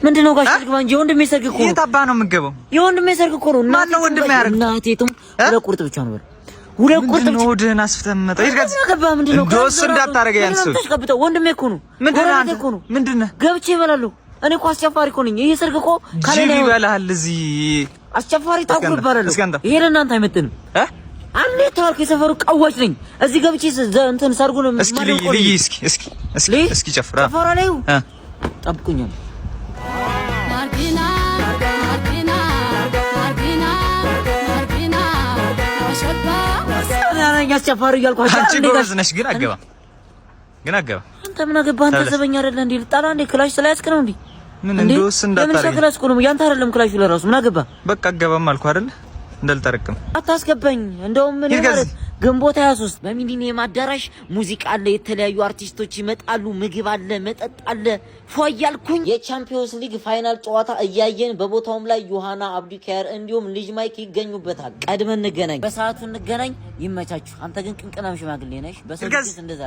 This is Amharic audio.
ምንድነው ጋሽ ልግባ እንጂ ወንድሜ ሰርግ እኮ ነው። የታባ ነው የምገባው? የወንድሜ ሰርግ እኮ ነው። ማን ነው ወንድሜ ያረግ? እናቴቱም ለቁርጥ ብቻ ነው። ሁለት ቁርጥ ብቻ ነው። ወድህን አስፍተህ መጣ ይርጋዝ ምንድነው? ዶስ እንዳታረገ ያንሱ ተሽከብተው ወንድሜ እኮ ነው። ምንድነው? ገብቼ ይበላሉ። እኔ እኮ አስቸፋሪ እኮ ነኝ። ይሄ ሰርግ እኮ ካለ ነው ይበላል። እዚህ አስቸፋሪ ታውቁ ይባላል። ይሄ ለእናንተ አይመጥንም። አንዴ ታርክ የሰፈሩ ቀዋጭ ነኝ። እዚህ ገብቼ እንትን ሰርጉን ማለት ነው። እስኪ ጨፍራ ጨፍራ ላይ ጠብቁኛል። ማርጊና አስቸፋሪ እያልኳቸው አንቺ ጎበዝ ነሽ። ግን አገባ አንተ ምን አገባህ? አንተ ዘበኛ አይደለ እንዴ? ልጣላ እንዴ? ክላሽ ስለያዝክ ነው እንዴ? ምን እንደውስ እንዳታረግ ለምን ክላሽ ነው? ያንተ አይደለም ክላሹ ለራሱ ምን አገባ? በቃ አገባም አልኩ አይደል? እንዳልጠረቅም አታስገባኝ። እንደውም ምን ማለት ግንቦት 23 በሚሊኒየም አዳራሽ ሙዚቃ አለ፣ የተለያዩ አርቲስቶች ይመጣሉ፣ ምግብ አለ፣ መጠጥ አለ። ፏያልኩኝ የቻምፒዮንስ ሊግ ፋይናል ጨዋታ እያየን በቦታውም ላይ ዮሐና አብዱካየር እንዲሁም ልጅ ማይክ ይገኙበታል። ቀድመን እንገናኝ፣ በሰዓቱ እንገናኝ። ይመቻችሁ። አንተ ግን ቅንቅናም ሽማግሌ ነሽ። በሰዓቱ እንደዛ